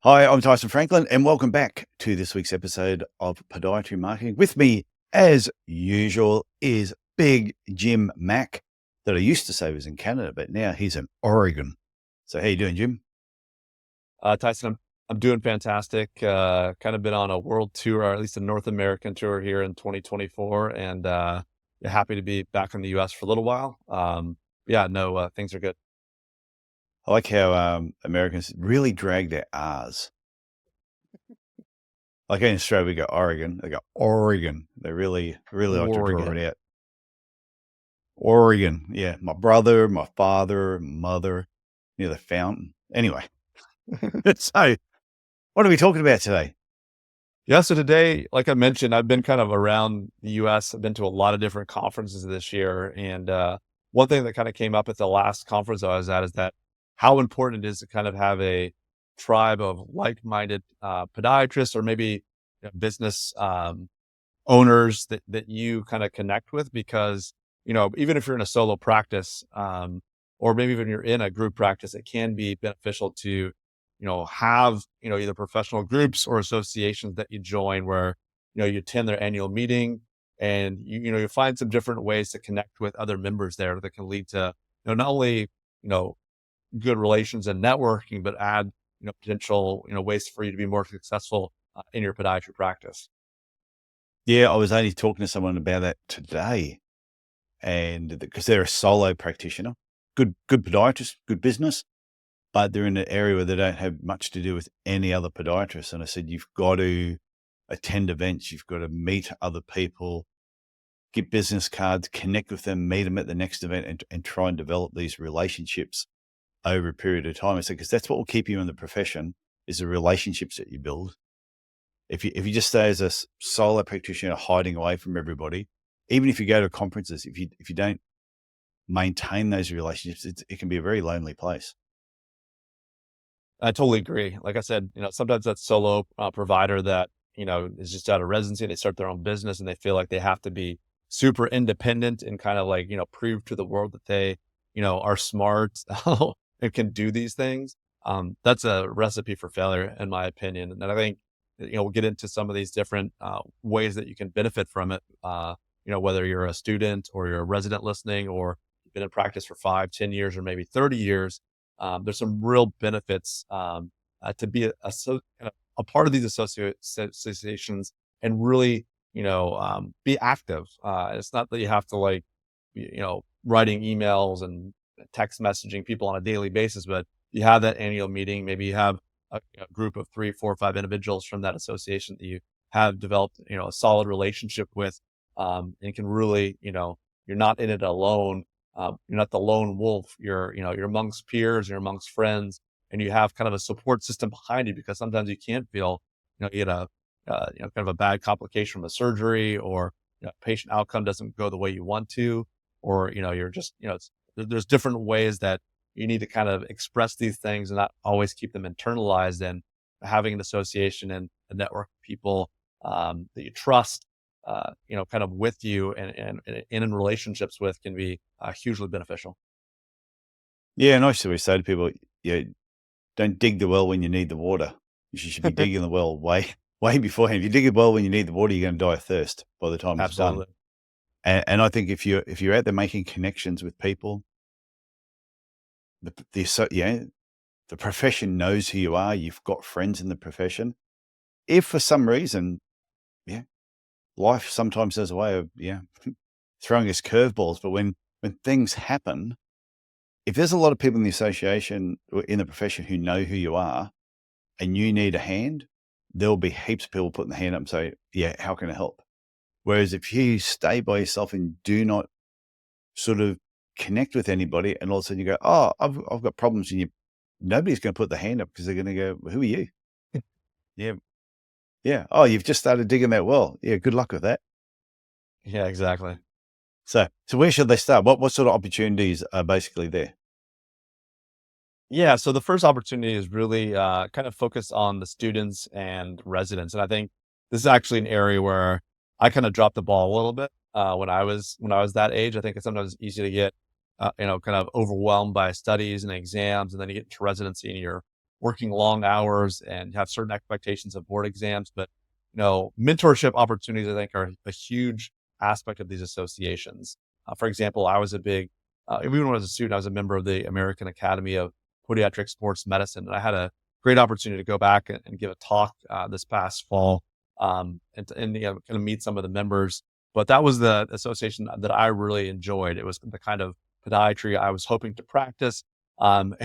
Hi, I'm Tyson Franklin, and welcome back to this week's episode of Podiatry Marketing. With me, as usual, is Big Jim Mack, that I used to say was in Canada, but now he's in Oregon. So how you doing, Jim? Tyson, I'm doing fantastic. Kind of been on a world tour, or at least a North American tour here in 2024, and happy to be back in the U.S. for a little while. Yeah, no, things are good. I like how Americans really drag their R's. Like in Australia, we go Oregon. They go Oregon. They really like to draw it Oregon. out. Oregon. Yeah, my brother, my father, mother, near the fountain. Anyway, so what are we talking about today? Yeah, so today, like I mentioned, I've been kind of around the U.S. I've been to a lot of different conferences this year, and one thing that kind of came up at the last conference I was at is that how important it is to kind of have a tribe of like-minded podiatrists, or maybe business owners that you kind of connect with, because even if you're in a solo practice, or maybe even you're in a group practice, it can be beneficial to have either professional groups or associations that you join, where you attend their annual meeting, and you find some different ways to connect with other members there that can lead to not only you know good relations and networking, but add potential ways for you to be more successful in your podiatry practice. Yeah, I was only talking to someone about that today, and because they're a solo practitioner, good podiatrist, good business, but they're in an area where they don't have much to do with any other podiatrists. And I said, you've got to attend events, you've got to meet other people, get business cards, connect with them, meet them at the next event, and try and develop these relationships over a period of time. I said, because that's what will keep you in the profession, is the relationships that you build. If you just stay as a solo practitioner hiding away from everybody, even if you go to conferences, if you don't maintain those relationships, it can be a very lonely place. I totally agree. Like I said, sometimes that solo provider that, is just out of residency, they start their own business and they feel like they have to be super independent and kind of like, prove to the world that they, are smart and can do these things. That's a recipe for failure, in my opinion. And I think, we'll get into some of these different ways that you can benefit from it. Whether you're a student or you're a resident listening, or you've been in practice for 5, 10 years, or maybe 30 years. There's some real benefits to be a part of these associations, and really, be active. It's not that you have to like, writing emails and text messaging people on a daily basis, but you have that annual meeting. Maybe you have a group of 3, 4, 5 individuals from that association that you have developed, a solid relationship with, and can really, you're not in it alone. You're not the lone wolf. You're amongst peers, you're amongst friends, and you have kind of a support system behind you, because sometimes you can't feel, you get a, kind of a bad complication from a surgery, or patient outcome doesn't go the way you want to, or, you're just, there's different ways that you need to kind of express these things and not always keep them internalized. And having an association and a network of people that you trust, kind of with you, and in relationships with, can be hugely beneficial. Yeah, and I should always say to people, yeah, don't dig the well when you need the water. You should be digging the well way beforehand. If you dig a well when you need the water, you're going to die of thirst by the time it's done. Absolutely. And I think if you're out there making connections with people, the profession knows who you are. You've got friends in the profession. If for some reason, yeah, life sometimes has a way of throwing us curveballs. But when things happen, if there's a lot of people in the association or in the profession who know who you are, and you need a hand, there'll be heaps of people putting the hand up and say, yeah, how can I help? Whereas if you stay by yourself and do not sort of connect with anybody, and all of a sudden you go, oh, I've got problems, and nobody's going to put the hand up, because they're going to go, well, who are you? Yeah. Yeah. Oh, you've just started digging that well. Yeah. Good luck with that. Yeah, exactly. So where should they start? What sort of opportunities are basically there? Yeah. So the first opportunity is really kind of focused on the students and residents. And I think this is actually an area where I kind of dropped the ball a little bit when I was that age. I think it's sometimes easy to get kind of overwhelmed by studies and exams, and then you get into residency and you're working long hours and have certain expectations of board exams. But, mentorship opportunities, I think, are a huge aspect of these associations. For example, I was even when I was a student, I was a member of the American Academy of Podiatric Sports Medicine. And I had a great opportunity to go back and give a talk this past fall, and kind of meet some of the members. But that was the association that I really enjoyed. It was the kind of podiatry I was hoping to practice. And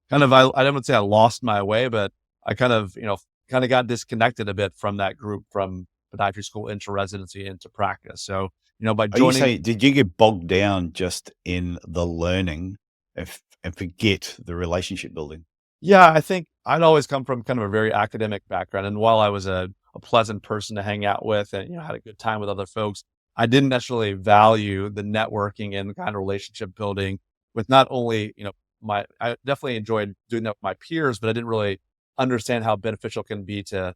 kind of, I don't want to say I lost my way, but I kind of got disconnected a bit from that group, from podiatry school into residency into practice. So, by Are you joining, saying, did you get bogged down just in the learning and forget the relationship building? yeah, I think I'd always come from kind of a very academic background. And while I was a pleasant person to hang out with and, had a good time with other folks, I didn't necessarily value the networking and the kind of relationship building with not only, I definitely enjoyed doing that with my peers, but I didn't really understand how beneficial it can be to,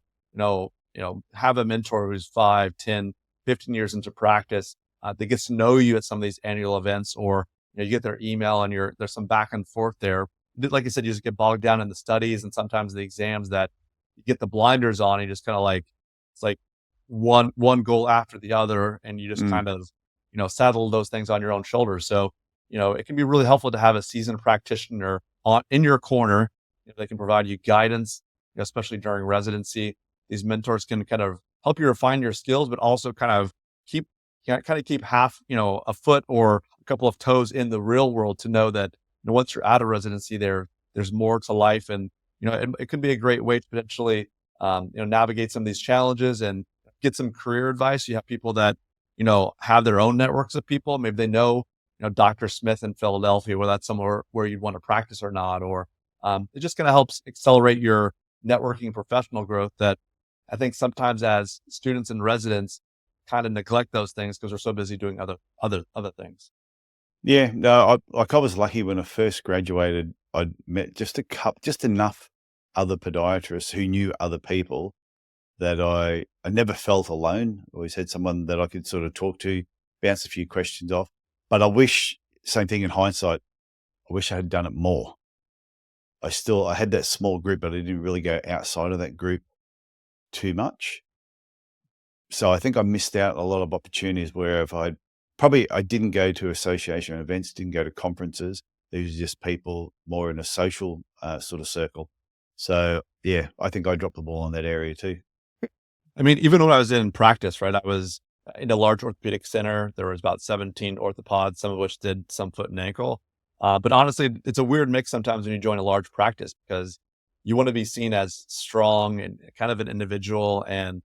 have a mentor who's 5, 10, 15 years into practice, that gets to know you at some of these annual events, or, you get their email and there's some back and forth there. Like you said, you just get bogged down in the studies and sometimes the exams that you get the blinders on. And you just kind of like, it's like one goal after the other, and you just Mm. kind of, saddle those things on your own shoulders. So, it can be really helpful to have a seasoned practitioner in your corner. They can provide you guidance, especially during residency. These mentors can kind of help you refine your skills, but also kind of keep keep half, a foot or a couple of toes in the real world, to know that, once you're out of residency, there's more to life. And, it can be a great way to potentially, navigate some of these challenges and get some career advice. You have people that, have their own networks of people. Maybe they know, Dr. Smith in Philadelphia, whether that's somewhere where you'd want to practice or not, or it just kind of helps accelerate your networking and professional growth, that I think sometimes as students and residents kind of neglect those things because we're so busy doing other things. Yeah, no, I was lucky when I first graduated. I'd met just enough other podiatrists who knew other people that I never felt alone. Always had someone that I could sort of talk to, bounce a few questions off. But I wish, same thing in hindsight, I wish I had done it more. I had that small group, but I didn't really go outside of that group too much. So I think I missed out a lot of opportunities where if I didn't go to association events, didn't go to conferences. There was just people more in a social sort of circle. So yeah, I think I dropped the ball on that area too. I mean, even when I was in practice, right, I was in a large orthopedic center. There was about 17 orthopods, some of which did some foot and ankle. But honestly, it's a weird mix sometimes when you join a large practice, because you want to be seen as strong and kind of an individual and,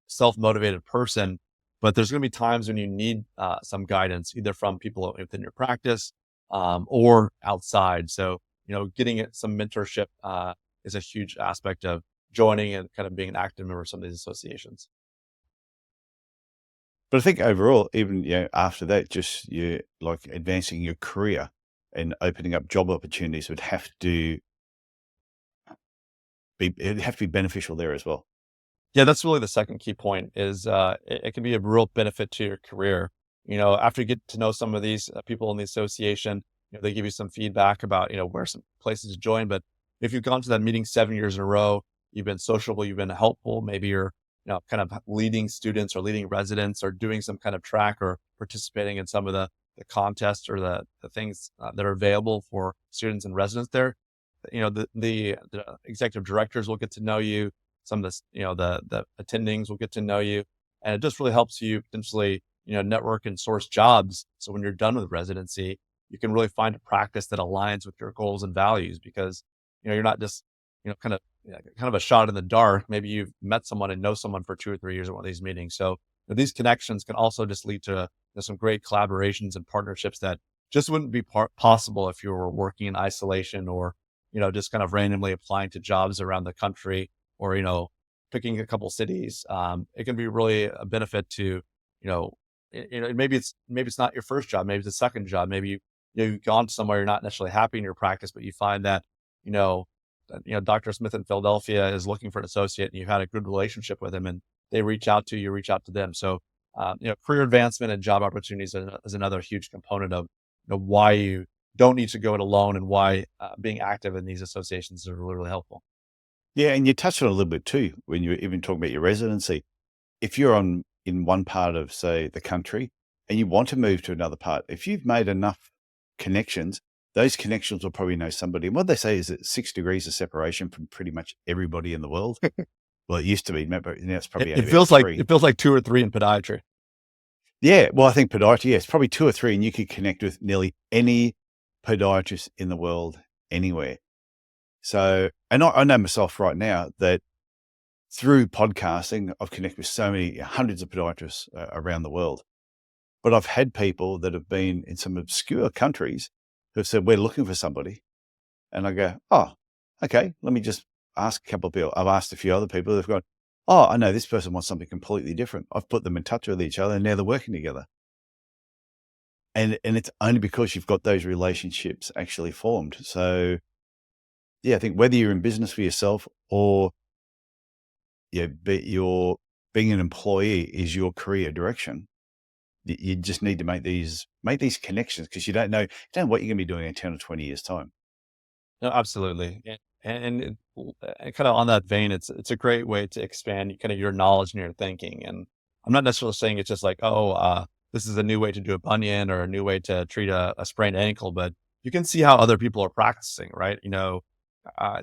self motivated person. But there's going to be times when you need some guidance, either from people within your practice, or outside. So, getting some mentorship is a huge aspect of joining and kind of being an active member of some of these associations. But I think overall, even after that, just like advancing your career and opening up job opportunities it'd have to be beneficial there as well. Yeah, that's really the second key point is it can be a real benefit to your career. After you get to know some of these people in the association, they give you some feedback about, where some places to join. But if you've gone to that meeting 7 years in a row, you've been sociable, you've been helpful, maybe you're, kind of leading students or leading residents or doing some kind of track or participating in some of the contests or the things that are available for students and residents there. The executive directors will get to know you. Some of the attendings will get to know you, and it just really helps you potentially, network and source jobs. So when you're done with residency, you can really find a practice that aligns with your goals and values, because, you're not just, kind of a shot in the dark. Maybe you've met someone and know someone for 2 or 3 years at one of these meetings. So these connections can also just lead to some great collaborations and partnerships that just wouldn't be possible if you were working in isolation, or, just kind of randomly applying to jobs around the country, or, picking a couple cities. It can be really a benefit to, maybe it's not your first job, maybe it's a second job, maybe you've gone somewhere you're not necessarily happy in your practice, but you find that, Dr. Smith in Philadelphia is looking for an associate, and you've had a good relationship with him, and they reach out to you, reach out to them. So, career advancement and job opportunities is another huge component of, why you don't need to go it alone, and why being active in these associations is really, really helpful. Yeah, and you touched on it a little bit too when you were even talking about your residency. If you're in one part of, say, the country and you want to move to another part, if you've made enough connections, those connections will probably know somebody. And what they say is that 6 degrees of separation from pretty much everybody in the world. Well, it used to be, but now it's It, probably it only about feels like 3. it feels like 2 or 3 in podiatry. Yeah, well, I think podiatry, yes, probably 2 or 3, and you could connect with nearly any podiatrist in the world anywhere. So, and I know myself right now that through podcasting, I've connected with so many hundreds of podiatrists around the world. But I've had people that have been in some obscure countries who have said, we're looking for somebody. And I go, oh, okay, let me just ask a couple of people. I've asked a few other people. They've gone, oh, I know this person wants something completely different. I've put them in touch with each other and now they're working together. And it's only because you've got those relationships actually formed. So yeah, I think whether you're in business for yourself or you're being an employee is your career direction, you just need to make these connections because you don't know what you're going to be doing in 10 or 20 years time. No, absolutely. And kind of on that vein, it's a great way to expand kind of your knowledge and your thinking. And I'm not necessarily saying it's just like, oh, this is a new way to do a bunion or a new way to treat a sprained ankle, but you can see how other people are practicing, right?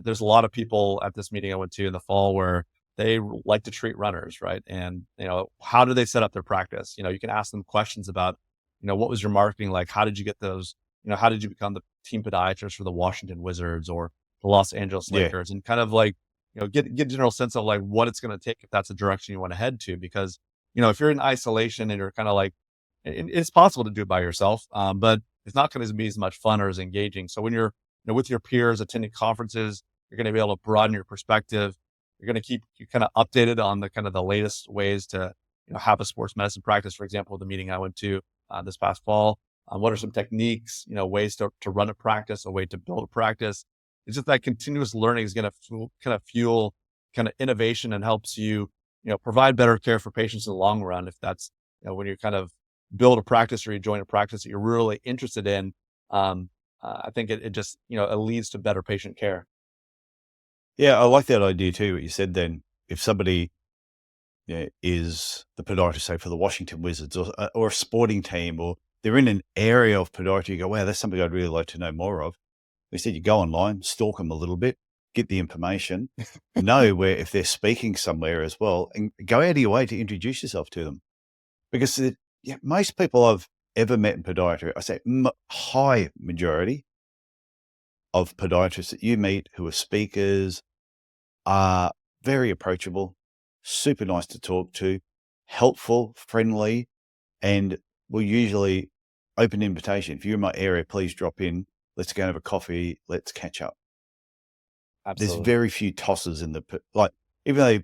There's a lot of people at this meeting I went to in the fall where they like to treat runners, right? And how do they set up their practice? You can ask them questions about, what was your marketing like? How did you get those? How did you become the team podiatrist for the Washington Wizards or the Los Angeles Yeah. Lakers? And kind of like, get a general sense of like what it's going to take if that's a direction you want to head to. Because, if you're in isolation and you're kind of like, it's possible to do it by yourself, but it's not going to be as much fun or as engaging. So when you're, with your peers attending conferences, you're going to be able to broaden your perspective. You're going to keep you kind of updated on the kind of the latest ways to, have a sports medicine practice. For example, the meeting I went to this past fall. What are some techniques, ways to run a practice, a way to build a practice? It's just that continuous learning is going to fuel kind of innovation and helps you, provide better care for patients in the long run. If that's, when you kind of build a practice or you join a practice that you're really interested in, I think it just, it leads to better patient care. Yeah, I like that idea too, what you said then. If somebody is the podiatrist, say, for the Washington Wizards or a sporting team, or they're in an area of podiatry, you go, wow, that's something I'd really like to know more of. Instead, you go online, stalk them a little bit, get the information, know where, if they're speaking somewhere as well, and go out of your way to introduce yourself to them. Because most people I've ever met in podiatry, I say high majority of podiatrists that you meet who are speakers are very approachable, super nice to talk to, helpful, friendly, and will usually open invitation. If you're in my area, please drop in. Let's go and have a coffee. Let's catch up. There's Absolutely. very few tossers in like, even though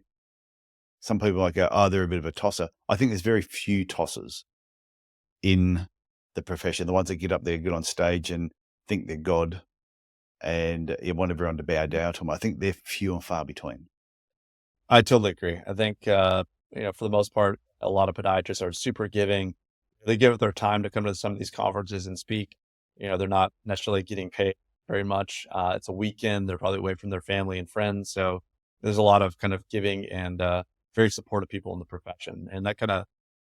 some people might go, oh, they're a bit of a tosser. I think there's very few tossers in the profession. The ones that get up there, get on stage and think they're God and you want everyone to bow down to them. I think they're few and far between. I totally agree. I think, for the most part, a lot of podiatrists are super giving. They give up their time to come to some of these conferences and speak. They're not necessarily getting paid very much. It's a weekend. They're probably away from their family and friends. So there's a lot of kind of giving and very supportive people in the profession. And that kind of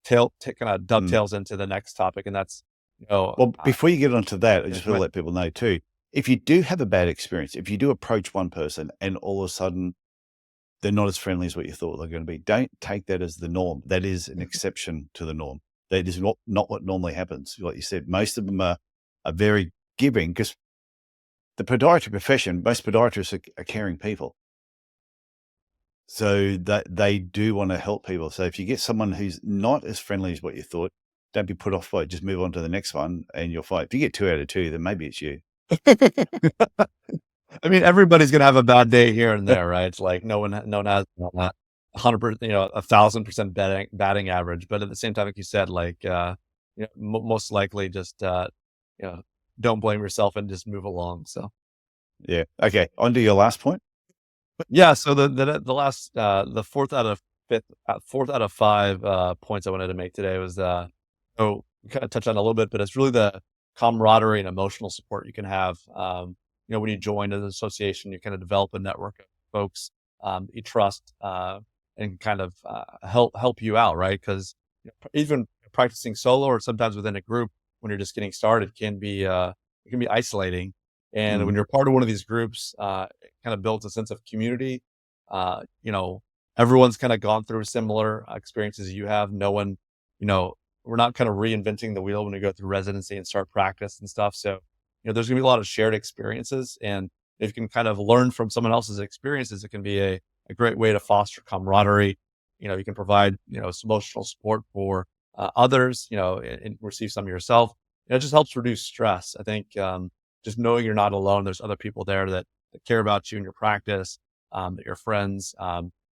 Mm. dovetails into the next topic. And that's, Well, before you get onto that, I yeah, just want to let people know too, if you do have a bad experience, if you do approach one person and all of a sudden they're not as friendly as what you thought they're going to be, don't take that as the norm. That is an exception to the norm. That is not what normally happens. Like you said, most of them are very giving because the podiatry profession, most podiatrists are caring people. So that they do want to help people. So if you get someone who's not as friendly as what you thought, don't be put off by it. Just move on to the next one and you'll fight. If you get 2 out of 2, then maybe it's you. I mean, everybody's gonna have a bad day here and there, right? It's like no one has 100%, 1,000% batting average. But at the same time, like you said, like most likely just you know, don't blame yourself and just move along. So Yeah. Okay. On to your last point. yeah, so the last the fourth out of five points I wanted to make today was we kind of touched on it a little bit, but it's really the camaraderie and emotional support you can have. When you join an association, you kind of develop a network of folks you trust and kind of help you out, right? Because even practicing solo or sometimes within a group when you're just getting started it can be isolating. And when Mm. you're part of one of these groups, it kind of builds a sense of community. Uh, you know, Everyone's kind of gone through similar experiences you have. No one, you know, we're not kind of reinventing the wheel when we go through residency and start practice and stuff. So, there's gonna be a lot of shared experiences, and if you can kind of learn from someone else's experiences, it can be a great way to foster camaraderie. You can provide, some emotional support for others, and receive some yourself. It just helps reduce stress. I think just knowing you're not alone, there's other people there that care about you and your practice, that your friends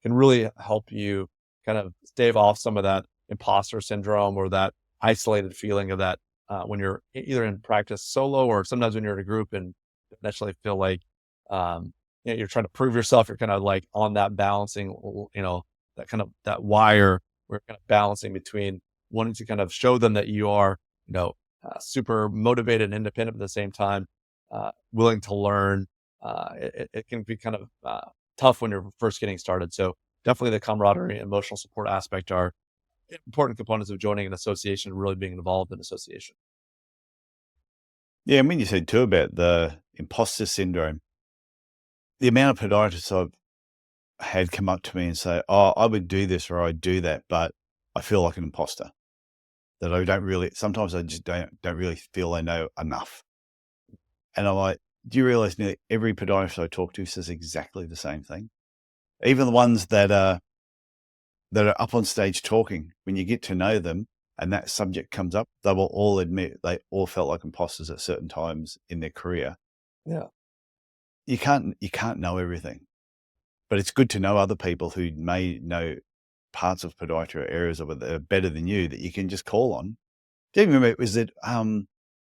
can really help you kind of stave off some of that imposter syndrome or that isolated feeling of that when you're either in practice solo or sometimes when you're in a group and don't necessarily feel like you're trying to prove yourself. You're kind of like on that balancing, that kind of that wire. We're kind of balancing between wanting to kind of show them that you are, super motivated and independent at the same time, willing to learn. It can be kind of tough when you're first getting started. So definitely the camaraderie and emotional support aspect are important components of joining an association and really being involved in association. Yeah, and when you said too about the imposter syndrome, the amount of podiatrists I've had come up to me and say, "Oh, I would do this or I'd do that, but I feel like an imposter." That I don't really sometimes I just don't really feel I know enough. And I'm like, do you realize nearly every podiatrist I talk to says exactly the same thing? Even the ones that are up on stage talking, when you get to know them and that subject comes up, they will all admit they all felt like imposters at certain times in their career. Yeah. You can't know everything, but it's good to know other people who may know parts of podiatry or areas of it that are better than you that you can just call on. Do you remember, was it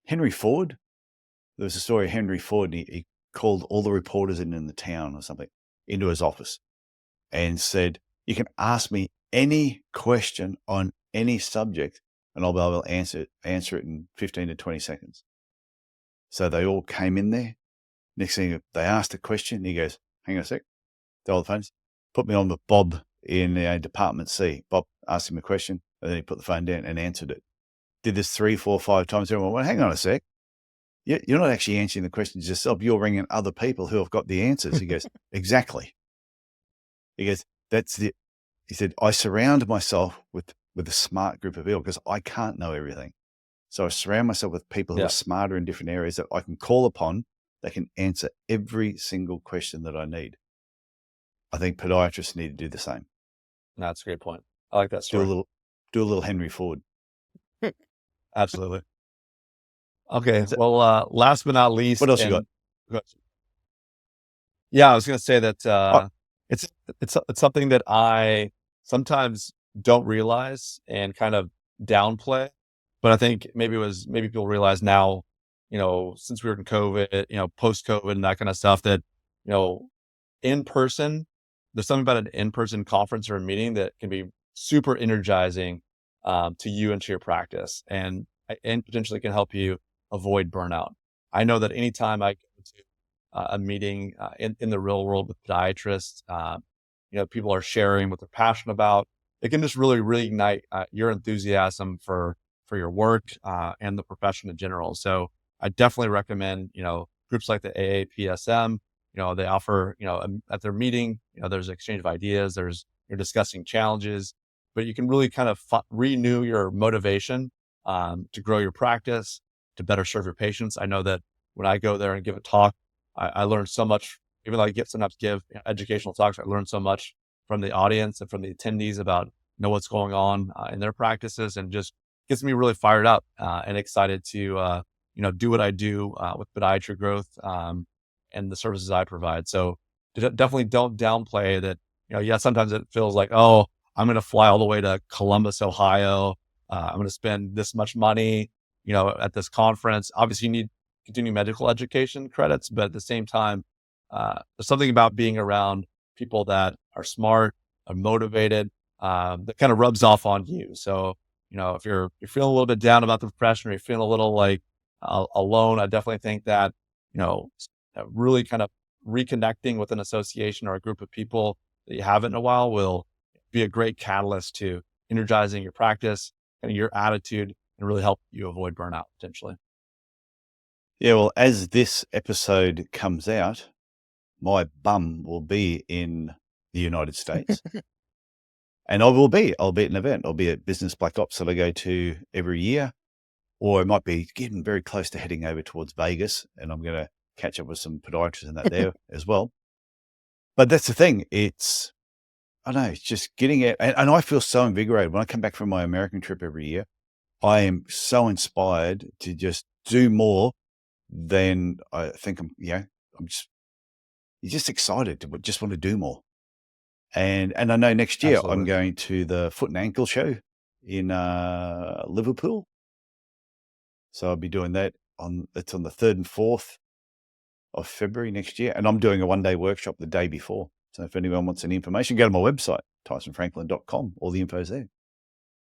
Henry Ford? There was a story of Henry Ford, and he called all the reporters in the town or something into his office and said, "You can ask me any question on any subject, and I'll be able to answer it in 15 to 20 seconds." So they all came in there. Next thing they asked a question, he goes, "Hang on a sec." The old phones, put me on with Bob in Department C. Bob asked him a question, and then he put the phone down and answered it. Did this 3, 4, 5 times. Everyone went, "Hang on a sec. You're not actually answering the questions yourself. You're ringing other people who have got the answers." He goes, "Exactly." He goes, "That's the." He said, "I surround myself with a smart group of people because I can't know everything. So I surround myself with people who are Yeah. smarter in different areas that I can call upon. They can answer every single question that I need." I think podiatrists need to do the same. No, that's a great point. I like that Do a story. little, do a little Henry Ford. Absolutely. Okay. So, Well, last but not what least, else you got? and yeah, I was going to say that Oh, it's it's something that I sometimes don't realize and kind of downplay, but I think maybe people realize now, since we were in COVID, post COVID and that kind of stuff, that you know, in person, there's something about an in person conference or a meeting that can be super energizing to you and to your practice, and potentially can help you avoid burnout. I know that anytime I go to a meeting in the real world with podiatrists. People are sharing what they're passionate about. It can just really reignite your enthusiasm for your work and the profession in general. So I definitely recommend groups like the AAPSM. They offer at their meeting. There's exchange of ideas. You're discussing challenges, but you can really kind of renew your motivation to grow your practice, to better serve your patients. I know that when I go there and give a talk, I learned so much. Even though I get sometimes give educational talks, I learn so much from the audience and from the attendees about what's going on in their practices, and just gets me really fired up and excited to do what I do with podiatry growth and the services I provide. So definitely don't downplay that. Yeah, sometimes it feels like, oh, I'm going to fly all the way to Columbus, Ohio. I'm going to spend this much money, at this conference. Obviously, you need continue medical education credits, but at the same time, there's something about being around people that are smart, are motivated, that kind of rubs off on you. So, if you're feeling a little bit down about the profession, or you're feeling a little like alone. I definitely think that, really kind of reconnecting with an association or a group of people that you haven't in a while will be a great catalyst to energizing your practice and your attitude and really help you avoid burnout potentially. Yeah, well, as this episode comes out, my bum will be in the United States. And I'll be at an event. I'll be at Business Black Ops that I go to every year, or I might be getting very close to heading over towards Vegas, and I'm going to catch up with some podiatrists and that there as well. But that's the thing. It's just getting it. And I feel so invigorated when I come back from my American trip every year. I am so inspired to just do more than I think you're just excited to just want to do more. And I know next year Absolutely. I'm going to the Foot and Ankle show in Liverpool. So I'll be doing that it's on the 3rd and 4th of February next year. And I'm doing a 1-day workshop the day before. So if anyone wants any information, go to my website, tysonfranklin.com. All the info's there.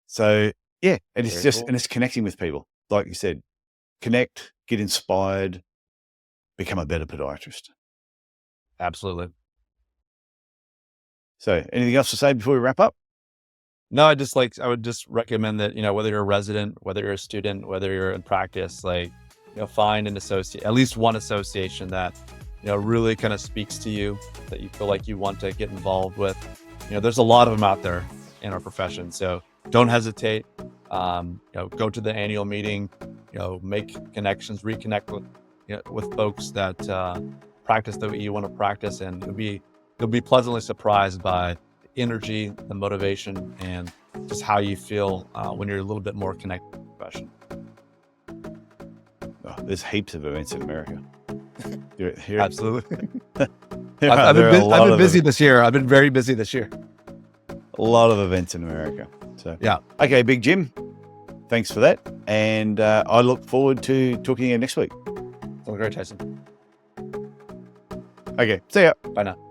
So yeah, and it's just, and it's connecting with people. Like you said, connect, get inspired, become a better podiatrist. Absolutely. So anything else to say before we wrap up? No, I would just recommend that, whether you're a resident, whether you're a student, whether you're in practice, find an at least one association that, really kind of speaks to you, that you feel like you want to get involved with. There's a lot of them out there in our profession. So don't hesitate. Go to the annual meeting, make connections, reconnect with folks that practice the way you want to practice, and you'll be pleasantly surprised by the energy, the motivation, and just how you feel when you're a little bit more connected to the profession. Oh, there's heaps of events in America. Here, Absolutely. I've been busy this year. I've been very busy this year. A lot of events in America. So yeah. Okay, Big Jim. Thanks for that. And I look forward to talking to you next week. Sounds great, Tyson. Okay, see ya. Bye now.